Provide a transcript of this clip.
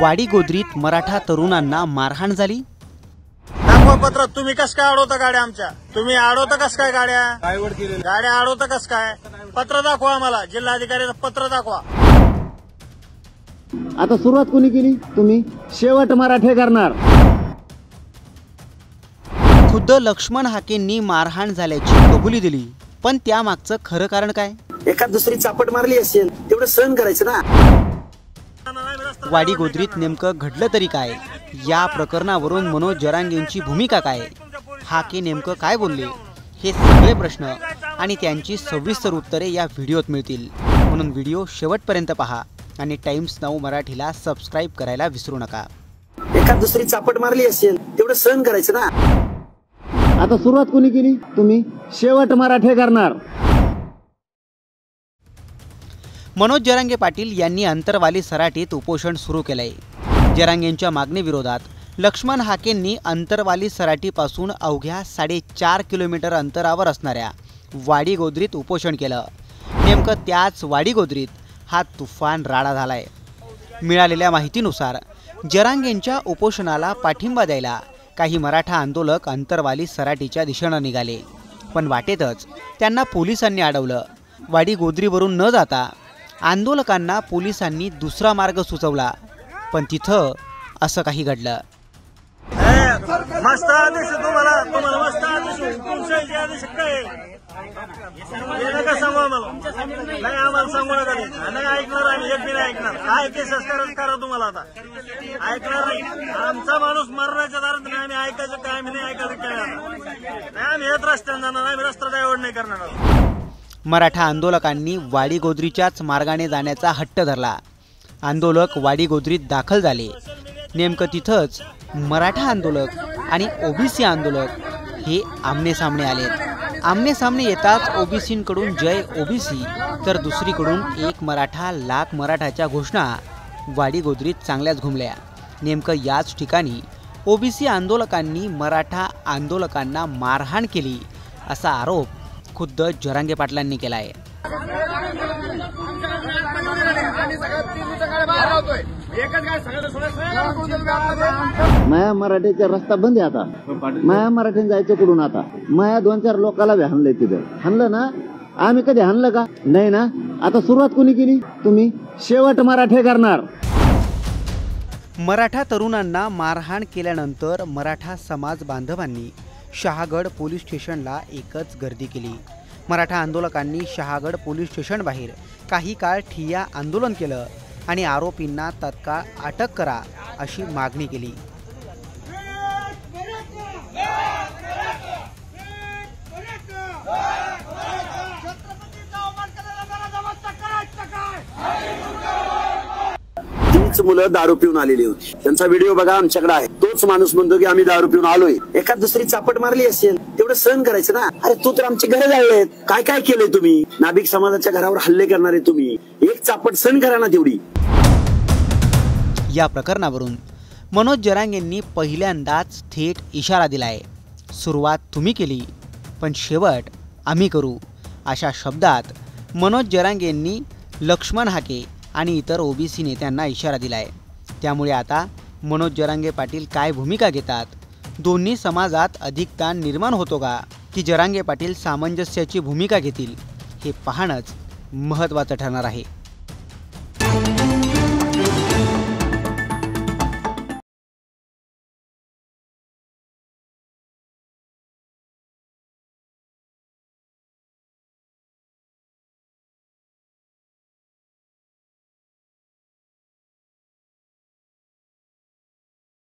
वाडी गोद्रीत मराठा तरुणांना मारहाण झाली। दाखवा पत्र, तुम्ही कस काय अडवता गाड्या आमच्या? तुम्ही अडवता कस काय गाड्या? गाड्या अडवता कस काय? पत्र दाखवा आम्हाला, जिल्हाधिकाऱ्याचं पत्र दाखवा। आता सुरुवात कोणी केली? तुम्ही। शेवट मराठे करणार। खुद्द लक्ष्मण हाकेंनी मारहाण झाल्याची कबुली दिली, पण त्यामागचं खरं कारण काय? एखाद दुसरी चापट मारली असेल तेवढं सहन करायचं ना। वाडी गोद्रीत नेमकं घडलं तरी काय? या प्रकरणावरून मनोज जरांगेंची भूमिका काय? हाके नेमकं काय बोलले? हे सगळे प्रश्न आणि त्यांची सविस्तर उत्तरे या व्हिडिओत मिळतील, म्हणून व्हिडिओ शेवटपर्यंत पहा आणि टाइम्स नाऊ मराठीला सबस्क्राइब करायला विसरू नका। एखाद दुसरी चापट मारली असेल तेवढं सहन करायचं ना। आता सुरुवात कोणी केली? तुम्ही। शेवट मराठे करणार। मनोज जरांगे पाटील यांनी अंतरवाली सराटीत उपोषण सुरू केलंय। जरांगेंच्या मागणीविरोधात लक्ष्मण हाकेंनी अंतरवाली सराटीपासून अवघ्या 4.5 किलोमीटर अंतरावर असणाऱ्या वाडी गोद्रीत उपोषण केलं। नेमकं त्याच वाडी गोद्रीत हा तुफान राडा झालाय। मिळालेल्या माहितीनुसार जरांगेंच्या उपोषणाला पाठिंबा द्यायला काही मराठा आंदोलक अंतरवाली सराटीच्या दिशेनं निघाले, पण वाटेतच त्यांना पोलिसांनी अडवलं। वाडी गोद्रीवरून न जाता आंदोलकांना पोलिसांनी दुसरा मार्ग सुचवला, पण तिथं असं काही घडलं। मस्त आदेश तुम्हाला मस्त आदेश, तुमचे आदेश काय नका सांगू आम्हाला, नाही आम्हाला सांगू नका, नाही ऐकणार आम्ही, एक बी नाही ऐकणार। काय केसेस करा तुम्हाला, आता ऐकणार नाही। आमचा माणूस मरण्याच्या दारात नाही, आम्ही ऐकायचं काय, आम्ही नाही ऐकायचं काय, नाही आम्ही येत रस्त्याने जाणार, आम्ही रस्ता डायव्हर्ट नाही करणार। मराठा आंदोलकांनी वाडी गोद्रीच्याच मार्गाने जाण्याचा हट्ट धरला। आंदोलक वाडी गोद्रीत दाखल झाले। नेमकं तिथंच मराठा आंदोलक आणि ओबीसी आंदोलक हे आमने सामने आलेत। आमने सामने येताच ओबीसींकडून जय ओबीसी तर दुसरीकडून एक मराठा लाख मराठाच्या घोषणा वाडी गोद्रीत चांगल्याच घुमल्या। नेमकं याच ठिकाणी ओबीसी आंदोलकांनी मराठा आंदोलकांना मारहाण केली असा आरोप खुद्द जरांगे पाटलांनी केलाय। माया मराठीचा रस्ता बंद आहे आता। माया मराठीने जायचं कुठून आता? माया 2-4 लोकाला बी हाणलंय तिथं। हाणलं ना? आम्ही कधी हाणलं का? नाही ना। आता सुरुवात कोणी केली? तुम्ही। शेवट मराठे करणार। मराठा तरुणांना मारहाण केल्यानंतर मराठा समाज बांधवांनी शहागड पोलीस स्टेशनला एकच गर्दी केली। मराठा आंदोलकांनी शहागड पोलीस स्टेशन बाहेर काही काळ ठिय्या आंदोलन केलं आणि आरोपींना तत्काळ अटक करा अशी मागणी केली। तीच मुलं दारू पिऊन आलेली होती, त्यांचा व्हिडिओ बघा, आमच्याकडे आहे। तोच माणूस म्हणतो की आम्ही दारू पिऊन आलोय। एखाद दुसरी चापट मारली असेल तेवढं सहन करायचं ना। अरे तू तर आमची घरं जाळलेत, काय काय केलंय तुम्ही? नाभिक समाजाच्या घरावर हल्ले करणारे तुम्ही, एक चापट सहन करा ना तेवढी। या प्रकरणावरून मनोज जरांगेंनी पहिल्यांदाच थेट इशारा दिलाय। सुरुवात तुम्ही केली, पण शेवट आम्ही करू अशा शब्दात मनोज जरांगेंनी लक्ष्मण हाके आणि इतर ओबीसी नेत्यांना इशारा दिलाय। त्यामुळे आता मनोज जरांगे पाटील काय भूमिका घेतात? दोन्ही समाजात अधिक ताण निर्माण होतो का, की जरांगे पाटील सामंजस्याची भूमिका घेतील? हे पाहणंच महत्त्वाचं ठरणार आहे।